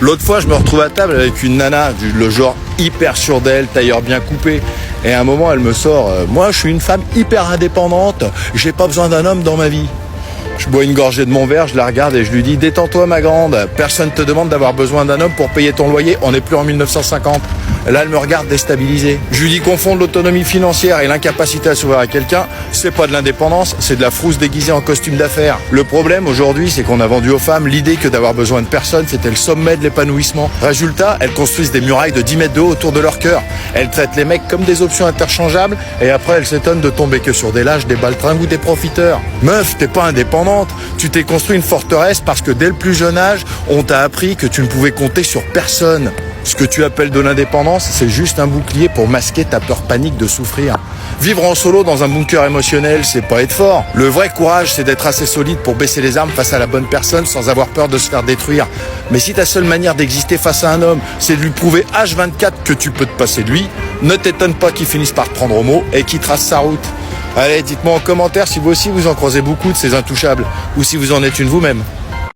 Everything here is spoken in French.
L'autre fois, je me retrouve à table avec une nana, le genre hyper sûr d'elle, tailleur bien coupé. Et à un moment, elle me sort moi, je suis une femme hyper indépendante, j'ai pas besoin d'un homme dans ma vie. Je bois une gorgée de mon verre, je la regarde et je lui dis détends-toi ma grande, personne te demande d'avoir besoin d'un homme pour payer ton loyer, on n'est plus en 1950. Là, elle me regarde déstabilisée. Je lui dis confondre l'autonomie financière et l'incapacité à s'ouvrir à quelqu'un, c'est pas de l'indépendance, c'est de la frousse déguisée en costume d'affaires. Le problème aujourd'hui, c'est qu'on a vendu aux femmes l'idée que d'avoir besoin de personne, c'était le sommet de l'épanouissement. Résultat, elles construisent des murailles de 10 mètres de haut autour de leur cœur. Elles traitent les mecs comme des options interchangeables et après elles s'étonnent de tomber que sur des lâches, des baltringues ou des profiteurs. Meuf, t'es pas indépendante, tu t'es construit une forteresse parce que dès le plus jeune âge, on t'a appris que tu ne pouvais compter sur personne. Ce que tu appelles de l'indépendance, c'est juste un bouclier pour masquer ta peur panique de souffrir. Vivre en solo dans un bunker émotionnel, c'est pas être fort. Le vrai courage, c'est d'être assez solide pour baisser les armes face à la bonne personne sans avoir peur de se faire détruire. Mais si ta seule manière d'exister face à un homme, c'est de lui prouver H24 que tu peux te passer de lui, ne t'étonne pas qu'il finisse par te prendre au mot et qu'il trace sa route. Allez, dites-moi en commentaire si vous aussi vous en croisez beaucoup de ces intouchables, ou si vous en êtes une vous-même.